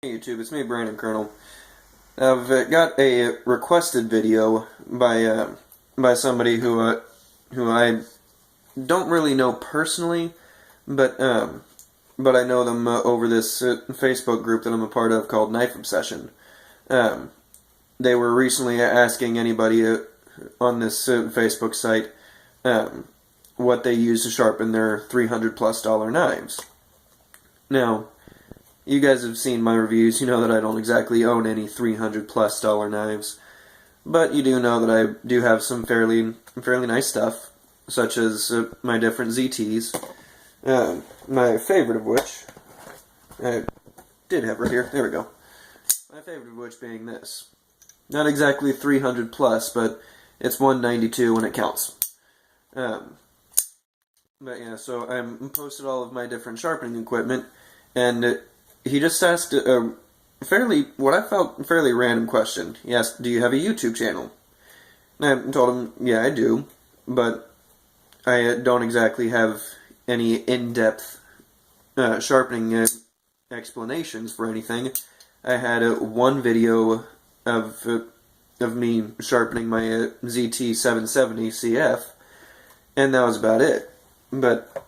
Hey YouTube, it's me, Brandon Colonel. I've got a requested video by somebody who I don't really know personally, but I know them over this Facebook group that I'm a part of called Knife Obsession. They were recently asking anybody on this Facebook site what they use to sharpen their $300+ knives. Now, you guys have seen my reviews. You know that I don't exactly own any $300+ knives, but you do know that I do have some fairly nice stuff, such as my different ZTs. My favorite of which I did have right here. There we go. My favorite of which being this. Not exactly 300+, but it's 192 when it counts. But yeah, so I posted all of my different sharpening equipment, and he just asked what I felt fairly random question. He asked, "Do you have a YouTube channel?" And I told him, "Yeah, I do, but I don't exactly have any in-depth sharpening explanations for anything. I had one video of me sharpening my ZT 770 CF, and that was about it. But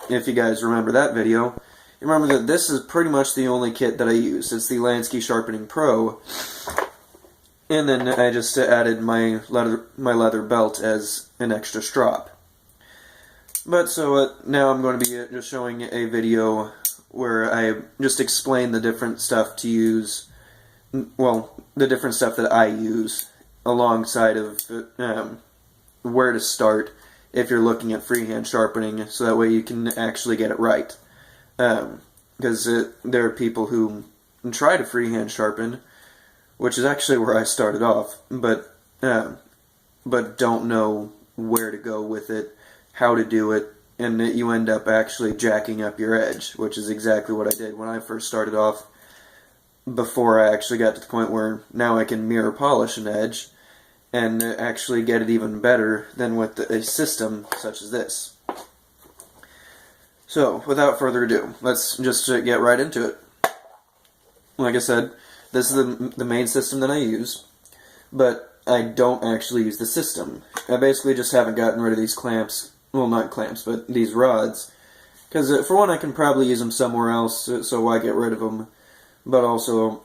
if you guys remember that video, you remember that this is pretty much the only kit that I use. It's the Lansky Sharpening Pro, and then I just added my leather belt as an extra strap. But so now I'm going to be just showing a video where I just explain the different stuff to use, well, the different stuff that I use alongside of where to start if you're looking at freehand sharpening, so that way you can actually get it right. Because there are people who try to freehand sharpen, which is actually where I started off, but don't know where to go with it, how to do it, and you end up actually jacking up your edge, which is exactly what I did when I first started off, before I actually got to the point where now I can mirror polish an edge and actually get it even better than with a system such as this. So, without further ado, let's just get right into it. Like I said, this is the main system that I use, but I don't actually use the system. I basically just haven't gotten rid of these clamps, well, not clamps, but these rods, because for one, I can probably use them somewhere else, so why get rid of them? But also,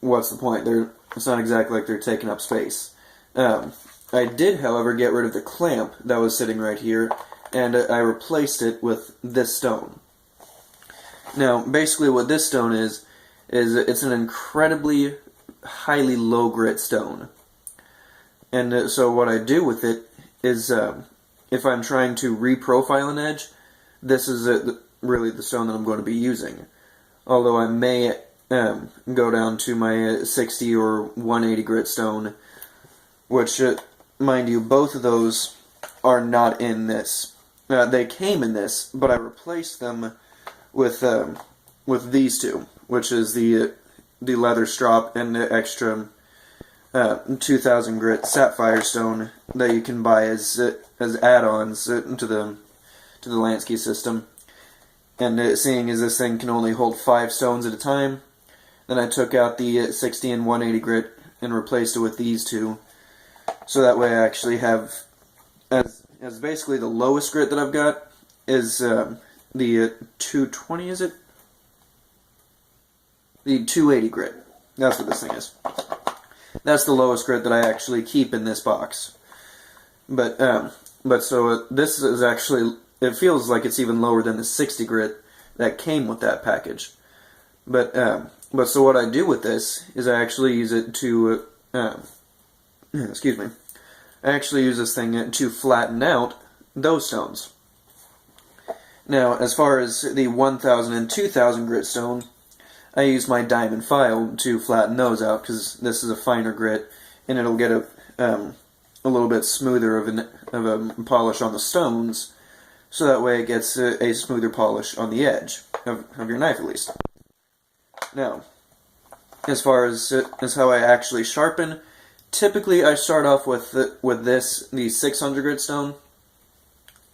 what's the point? It's not exactly like they're taking up space. I did, however, get rid of the clamp that was sitting right here, and I replaced it with this stone. Now, basically what this stone is it's an incredibly highly low grit stone. And so what I do with it is, if I'm trying to reprofile an edge, this is really the stone that I'm going to be using. Although I may go down to my 60 or 180 grit stone, which, mind you, both of those are not in this. They came in this, but I replaced them with these two, which is the leather strap and the extra 2000 grit sapphire stone that you can buy as add-ons to the Lansky system. And seeing as this thing can only hold 5 stones at a time, then I took out the 60 and 180 grit and replaced it with these two. So that way I actually have, as basically the lowest grit that I've got is the 220, is it? The 280 grit. That's what this thing is. That's the lowest grit that I actually keep in this box. But so this is actually, it feels like it's even lower than the 60 grit that came with that package. But so what I do with this is I actually use it to, excuse me, I actually use this thing to flatten out those stones. Now, as far as the 1000 and 2000 grit stone, I use my diamond file to flatten those out, because this is a finer grit, and it'll get a little bit smoother of a polish on the stones, so that way it gets a smoother polish on the edge of your knife, at least. Now, as far as how I actually sharpen, typically I start off with the 600 grit stone,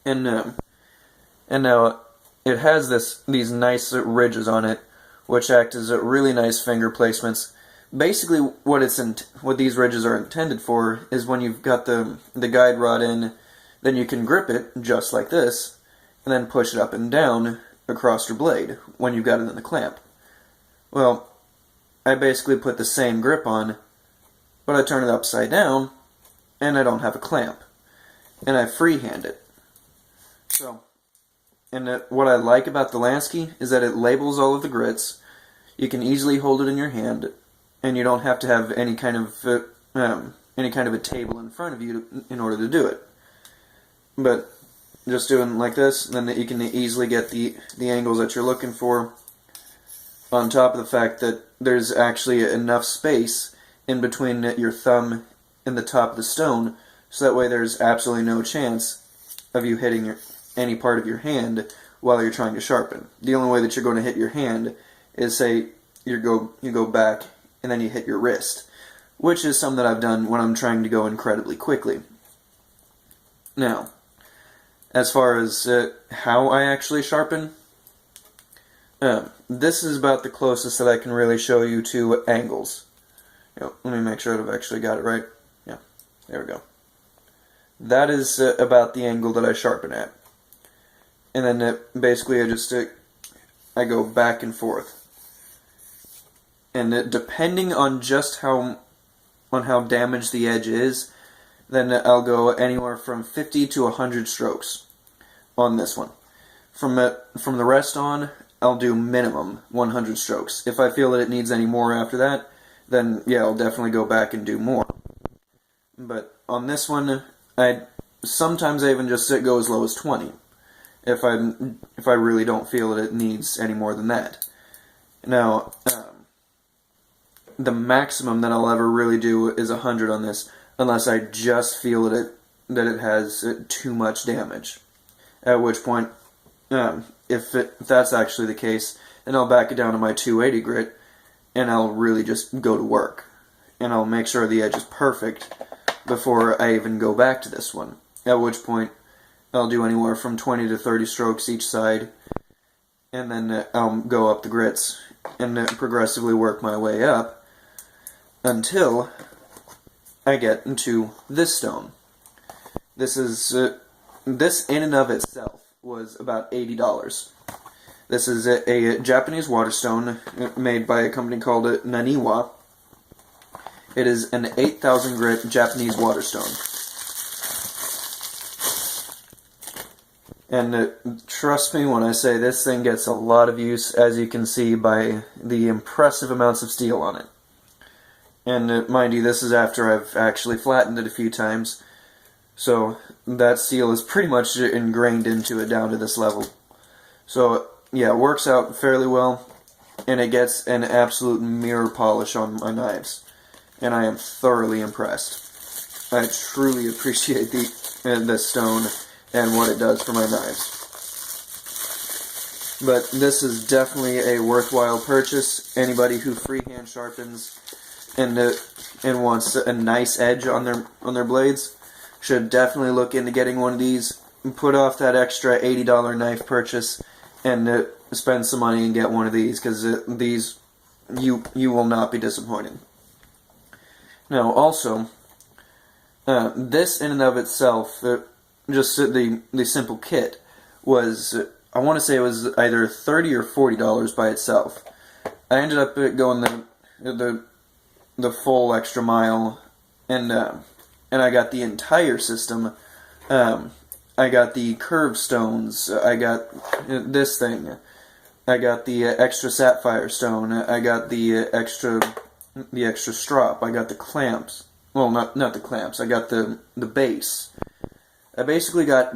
and now it has these nice ridges on it which act as really nice finger placements. Basically, what these ridges are intended for is when you've got the guide rod in, then you can grip it just like this, and then push it up and down across your blade when you've got it in the clamp. Well, I basically put the same grip on, but I turn it upside down, and I don't have a clamp, and I freehand it. So, and what I like about the Lansky is that it labels all of the grits. You can easily hold it in your hand, and you don't have to have any kind of a table in front of you in order to do it. But just doing like this, then you can easily get the angles that you're looking for, on top of the fact that there's actually enough space in between your thumb and the top of the stone, so that way there's absolutely no chance of you hitting any part of your hand while you're trying to sharpen. The only way that you're going to hit your hand is, say, you go back and then you hit your wrist, which is something that I've done when I'm trying to go incredibly quickly. Now, as far as how I actually sharpen, this is about the closest that I can really show you to angles. Let me make sure that I've actually got it right. Yeah, there we go. That is about the angle that I sharpen at. And then basically I go back and forth. And depending on just how damaged the edge is, then I'll go anywhere from 50 to 100 strokes on this one. From the rest on, I'll do minimum 100 strokes. If I feel that it needs any more after that, then yeah, I'll definitely go back and do more. But on this one, sometimes I even just go as low as 20 if I really don't feel that it needs any more than that. Now, the maximum that I'll ever really do is 100 on this, unless I just feel that it has too much damage. At which point, if that's actually the case, then I'll back it down to my 280 grit, and I'll really just go to work. And I'll make sure the edge is perfect before I even go back to this one. At which point, I'll do anywhere from 20 to 30 strokes each side, and then I'll go up the grits and progressively work my way up until I get into this stone. This in and of itself was about $80. This is a Japanese water stone made by a company called Naniwa. It is an 8,000 grit Japanese water stone. And trust me when I say this thing gets a lot of use, as you can see by the impressive amounts of steel on it. And mind you, this is after I've actually flattened it a few times, so that steel is pretty much ingrained into it down to this level. So yeah, it works out fairly well, and it gets an absolute mirror polish on my knives, and I am thoroughly impressed. I truly appreciate this stone and what it does for my knives. But this is definitely a worthwhile purchase. Anybody who freehand sharpens and wants a nice edge on their blades should definitely look into getting one of these. Put off that extra $80 knife purchase and spend some money and get one of these, because these you will not be disappointed. Now, also, this in and of itself, just the simple kit, was, I want to say it was either $30 or $40 by itself. I ended up going the full extra mile, and I got the entire system. I got the curved stones. I got this thing. I got the extra sapphire stone. I got the extra strop. I got the clamps. Well, not the clamps. I got the base. I basically got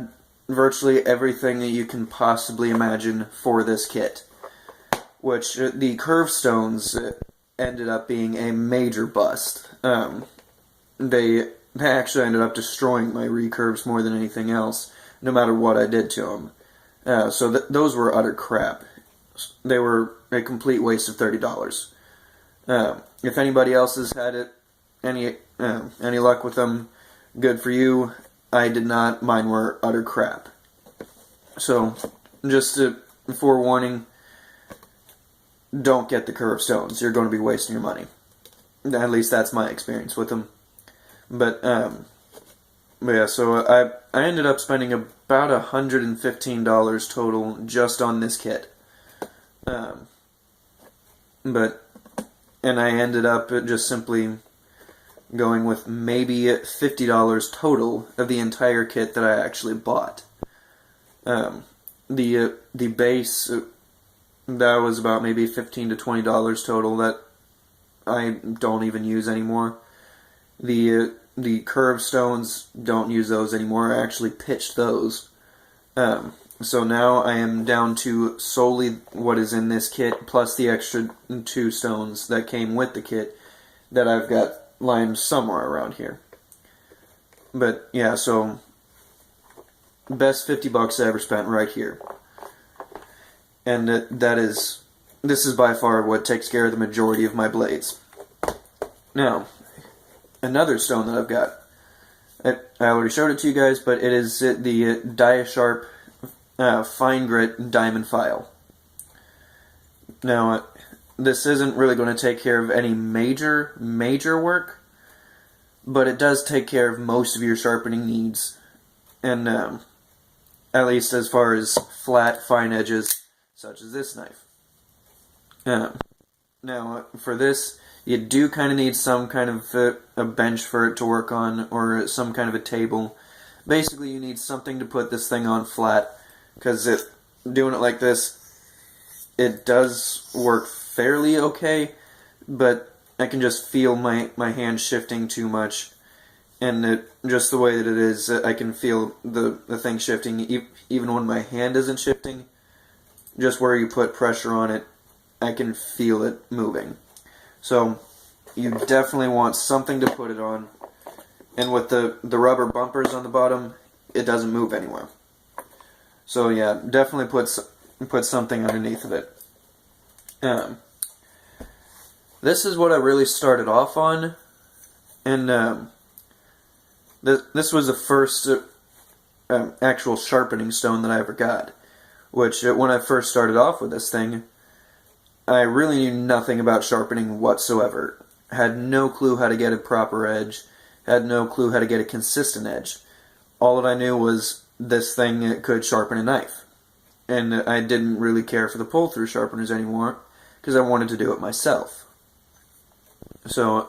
virtually everything that you can possibly imagine for this kit, which the curved stones ended up being a major bust. They actually ended up destroying my recurves more than anything else, no matter what I did to them. So those were utter crap. They were a complete waste of $30. If anybody else has had any luck with them, good for you. I did not. Mine were utter crap. So, just a forewarning, don't get the curved stones. You're going to be wasting your money. At least that's my experience with them. But yeah, so I ended up spending about $115 total just on this kit. And I ended up just simply going with maybe $50 total of the entire kit that I actually bought. The base, that was about maybe $15 to $20 total that I don't even use anymore. The curved stones, don't use those anymore. I actually pitched those. So now I am down to solely what is in this kit, plus the extra 2 stones that came with the kit that I've got lying somewhere around here. But yeah, so best $50 I ever spent right here. And this is by far what takes care of the majority of my blades. Now, another stone that I've got, I already showed it to you guys, but it is the Dia-Sharp fine grit diamond file. Now, this isn't really going to take care of any major work, but it does take care of most of your sharpening needs, and at least as far as flat, fine edges, such as this knife. Now, for this, you do kind of need some kind of a bench for it to work on, or some kind of a table. Basically, you need something to put this thing on flat, because doing it like this, it does work fairly okay, but I can just feel my hand shifting too much, and just the way that it is, I can feel the thing shifting, even when my hand isn't shifting. Just where you put pressure on it, I can feel it moving. So, you definitely want something to put it on, and with the rubber bumpers on the bottom, it doesn't move anywhere. So yeah, definitely put something underneath of it. This is what I really started off on, and this was the first actual sharpening stone that I ever got. Which, when I first started off with this thing, I really knew nothing about sharpening whatsoever. Had no clue how to get a proper edge. Had no clue how to get a consistent edge. All that I knew was this thing could sharpen a knife. And I didn't really care for the pull-through sharpeners anymore, because I wanted to do it myself. So,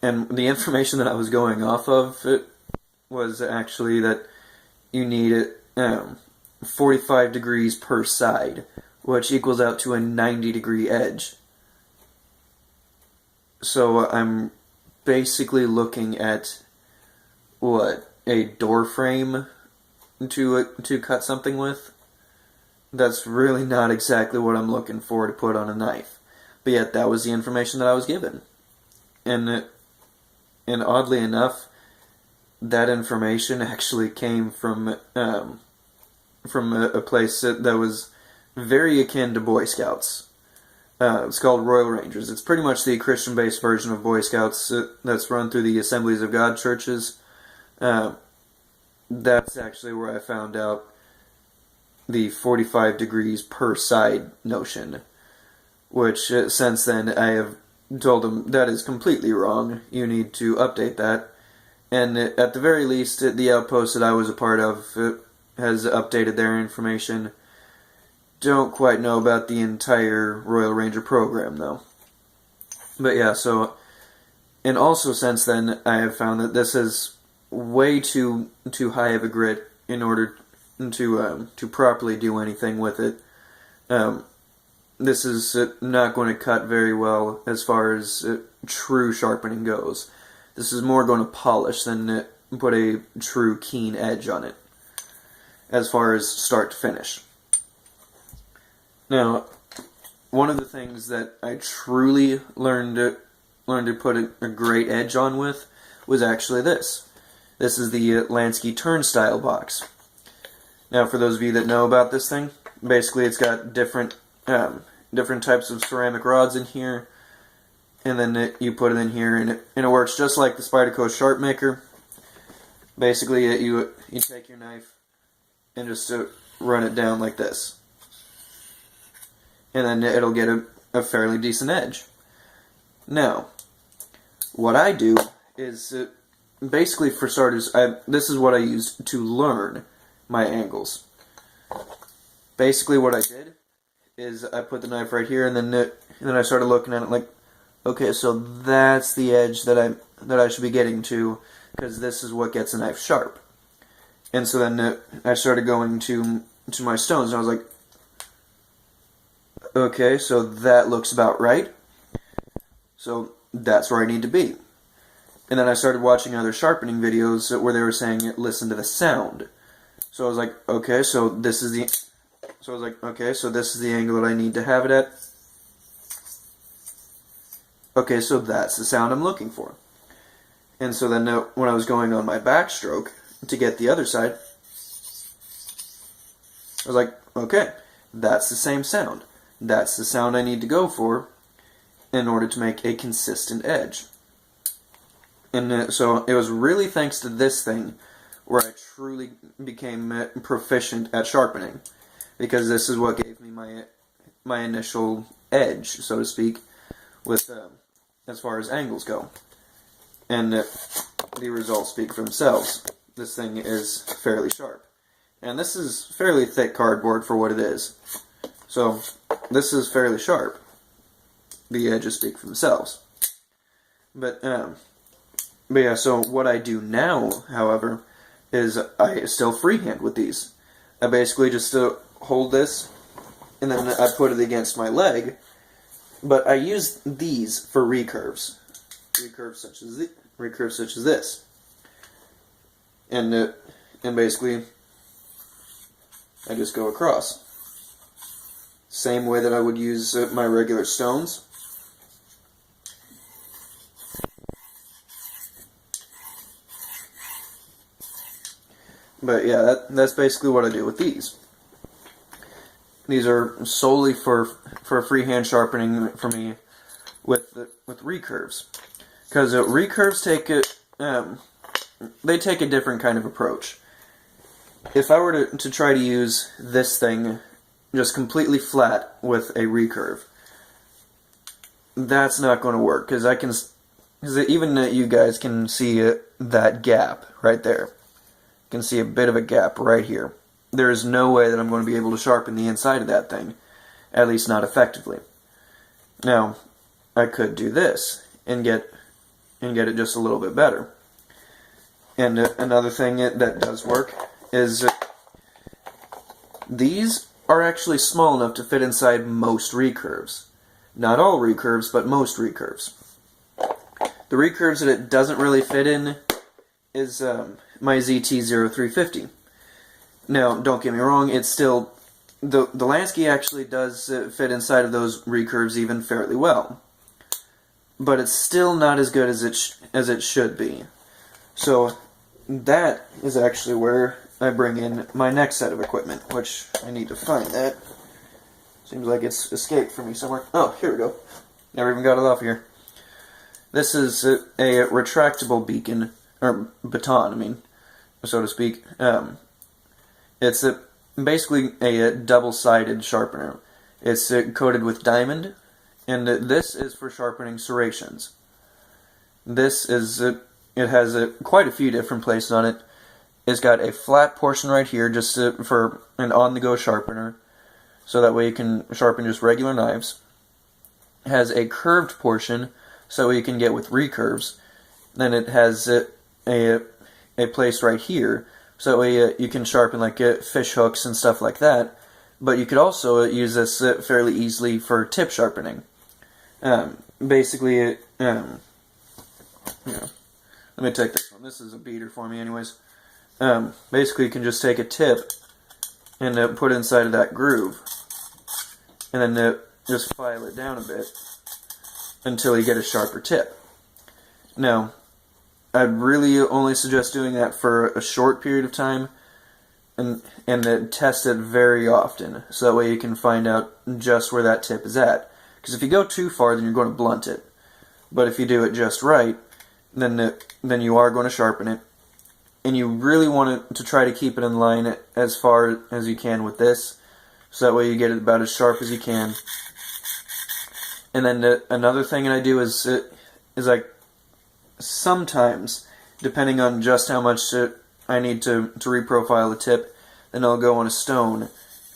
and the information that I was going off of was actually that you need 45 degrees per side, which equals out to a 90-degree edge. So I'm basically looking at, what, a door frame to cut something with? That's really not exactly what I'm looking for to put on a knife. But yet that was the information that I was given. And oddly enough, that information actually came from a place that was very akin to Boy Scouts. It's called Royal Rangers. It's pretty much the Christian-based version of Boy Scouts that's run through the Assemblies of God churches. That's actually where I found out the 45 degrees per side notion, which since then I have told them that is completely wrong. You need to update that. And at the very least, the outpost that I was a part of has updated their information. Don't quite know about the entire Royal Ranger program, though. But yeah, so, and also since then, I have found that this is way too high of a grit in order to properly do anything with it. This is not going to cut very well as far as true sharpening goes. This is more going to polish than put a true keen edge on it, as far as start to finish. Now, one of the things that I truly learned to put a great edge on with was actually this. This is the Lansky Turnstile box. Now, for those of you that know about this thing, basically it's got different types of ceramic rods in here, and then you put it in here, and it works just like the Spyderco Sharp Maker. Basically, you take your knife and just run it down like this. and then it'll get a fairly decent edge. Now, what I do is, basically for starters, this is what I used to learn my angles. Basically what I did is I put the knife right here, and then I started looking at it like, okay, so that's the edge that I should be getting to, because this is what gets a knife sharp. And so then I started going to my stones, and I was like, okay, so that looks about right. So that's where I need to be. And then I started watching other sharpening videos where they were saying, listen to the sound. So I was like, okay, so this is the angle that I need to have it at. Okay, so that's the sound I'm looking for. And so then when I was going on my backstroke to get the other side, I was like, okay, that's the same sound. That's the sound I need to go for in order to make a consistent edge. And so it was really thanks to this thing where I truly became proficient at sharpening, because this is what gave me my initial edge, so to speak, with as far as angles go. And the results speak for themselves. This thing is fairly sharp. And this is fairly thick cardboard for what it is. So this is fairly sharp. The edges speak for themselves. But yeah, so what I do now, however, is I still freehand with these. I basically just hold this, and then I put it against my leg, but I use these for recurves. Recurves such as this. And basically, I just go across. Same way that I would use my regular stones. But yeah, that's basically what I do with these. These are solely for freehand sharpening for me with recurves, because recurves take a different kind of approach. If I were to try to use this thing just completely flat with a recurve, that's not going to work, because even you guys can see that gap right there. You can see a bit of a gap right here. There is no way that I'm going to be able to sharpen the inside of that thing, at least not effectively. Now, I could do this and get it just a little bit better. And another thing that does work is these are actually small enough to fit inside most recurves. Not all recurves, but most recurves. The recurves that it doesn't really fit in is my ZT-0350. Now, don't get me wrong, it's still... The Lansky actually does fit inside of those recurves even fairly well. But it's still not as good as it should be. So, that is actually where I bring in my next set of equipment, which I need to find that. Seems like it's escaped from me somewhere. Oh, here we go. Never even got it off here. This is a retractable beacon, or baton, I mean, so to speak. It's basically a double-sided sharpener. It's coated with diamond, and this is for sharpening serrations. This is, it has quite a few different places on it. It's got a flat portion right here just for an on-the-go sharpener, so that way you can sharpen just regular knives. It has a curved portion, so you can get with recurves. Then it has a place right here, so that way you can sharpen like fish hooks and stuff like that. But you could also use this fairly easily for tip sharpening. Basically, let me take this one. This is a beater for me anyways. Basically you can just take a tip and put it inside of that groove, and then just file it down a bit until you get a sharper tip. Now, I'd really only suggest doing that for a short period of time, and then test it very often, so that way you can find out just where that tip is at. Because if you go too far, then you're going to blunt it. But if you do it just right, then you are going to sharpen it. And you really want to try to keep it in line as far as you can with this, so that way you get it about as sharp as you can. And then another thing I do is like sometimes, depending on just how much I need to reprofile the tip, then I'll go on a stone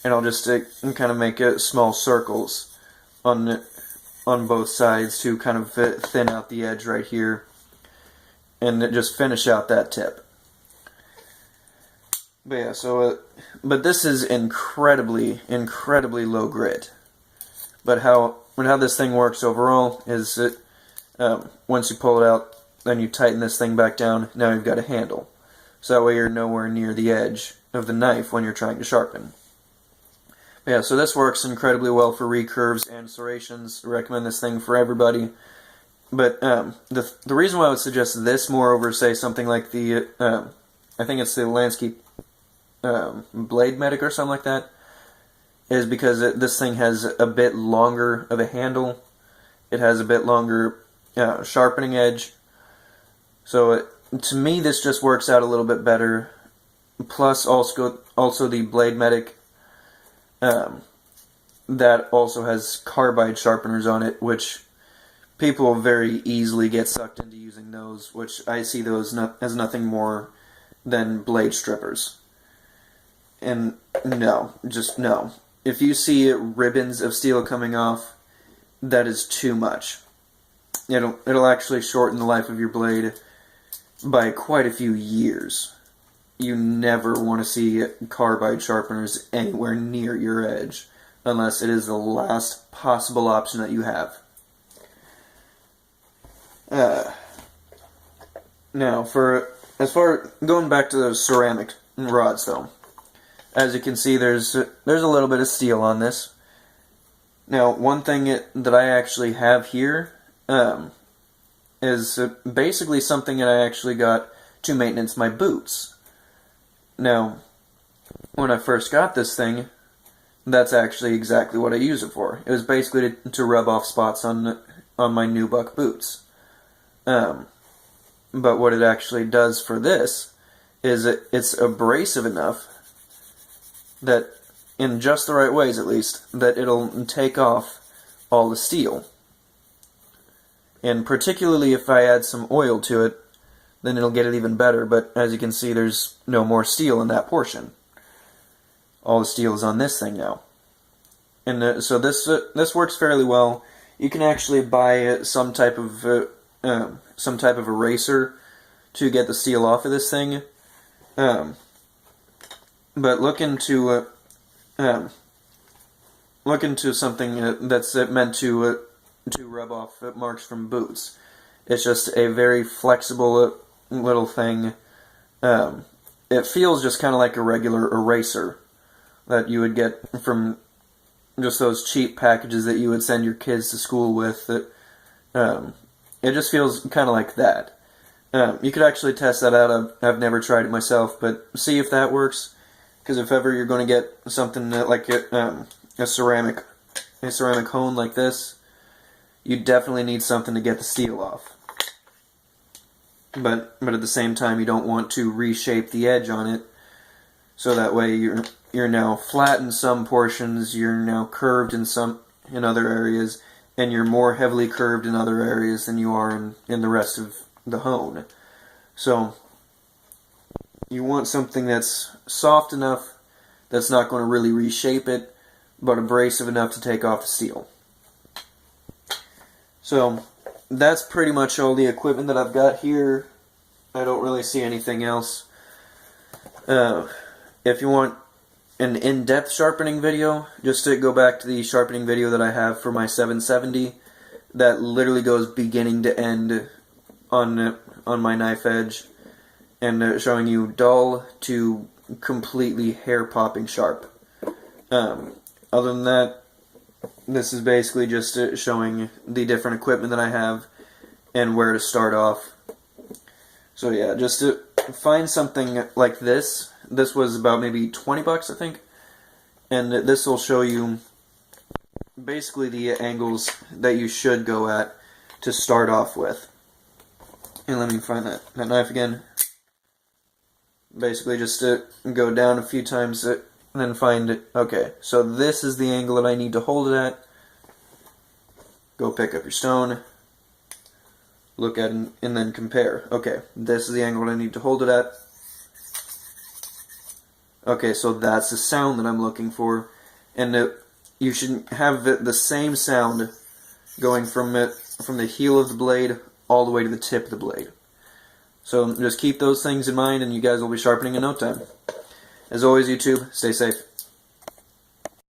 and I'll just kind of make small circles on both sides to kind of thin out the edge right here and just finish out that tip. But yeah, so but this is incredibly low grit. But how this thing works overall is once you pull it out, then you tighten this thing back down. Now you've got a handle, so that way you're nowhere near the edge of the knife when you're trying to sharpen. But yeah, so this works incredibly well for recurves and serrations. I recommend this thing for everybody. But the reason why I would suggest this more over, say, something like the I think it's the Landscape Blade Medic or something like that, is because this thing has a bit longer of a handle. It has a bit longer sharpening edge. So to me, this just works out a little bit better. Plus, also the Blade Medic that also has carbide sharpeners on it, which people very easily get sucked into using those, which I see those as nothing more than blade strippers. And no, just no. If you see ribbons of steel coming off, that is too much. It'll actually shorten the life of your blade by quite a few years. You never want to see carbide sharpeners anywhere near your edge, unless it is the last possible option that you have. Now, as far going back to those ceramic rods, though, as you can see, there's a little bit of steel on this. Now, one thing that I actually have here is basically something that I actually got to maintenance my boots. Now, when I first got this thing, that's actually exactly what I use it for. It was basically to rub off spots on my nubuck boots. But what it actually does for this is it's abrasive enough that, in just the right ways at least, that it'll take off all the steel. And particularly if I add some oil to it, then it'll get it even better. But as you can see, there's no more steel in that portion. All the steel is on this thing now. And so this works fairly well. You can actually buy some type of eraser to get the steel off of this thing. But look into something that's meant to rub off marks from boots. It's just a very flexible little thing. It feels just kind of like a regular eraser that you would get from just those cheap packages that you would send your kids to school with. It just feels kind of like that. You could actually test that out. I've never tried it myself, but see if that works. Because if ever you're going to get something like a ceramic hone like this, you definitely need something to get the steel off. But at the same time, you don't want to reshape the edge on it, so that way you're now flat in some portions, you're now curved in other areas, and you're more heavily curved in other areas than you are in the rest of the hone. So you want something that's soft enough, that's not going to really reshape it, but abrasive enough to take off the steel. So that's pretty much all the equipment that I've got here. I don't really see anything else. If you want an in-depth sharpening video, just to go back to the sharpening video that I have for my 770, that literally goes beginning to end on my knife edge, and showing you dull to completely hair-popping sharp. Other than that, this is basically just showing the different equipment that I have and where to start off. So yeah, just to find something like this. This was about maybe 20 bucks, I think. And this will show you basically the angles that you should go at to start off with. And let me find that knife again. Basically just go down a few times and then find, okay, so this is the angle that I need to hold it at. Go pick up your stone, look at it, and then compare. Okay, this is the angle I need to hold it at. Okay, so that's the sound that I'm looking for, and you should have the same sound going from the heel of the blade all the way to the tip of the blade. So just keep those things in mind, and you guys will be sharpening in no time. As always, YouTube, stay safe.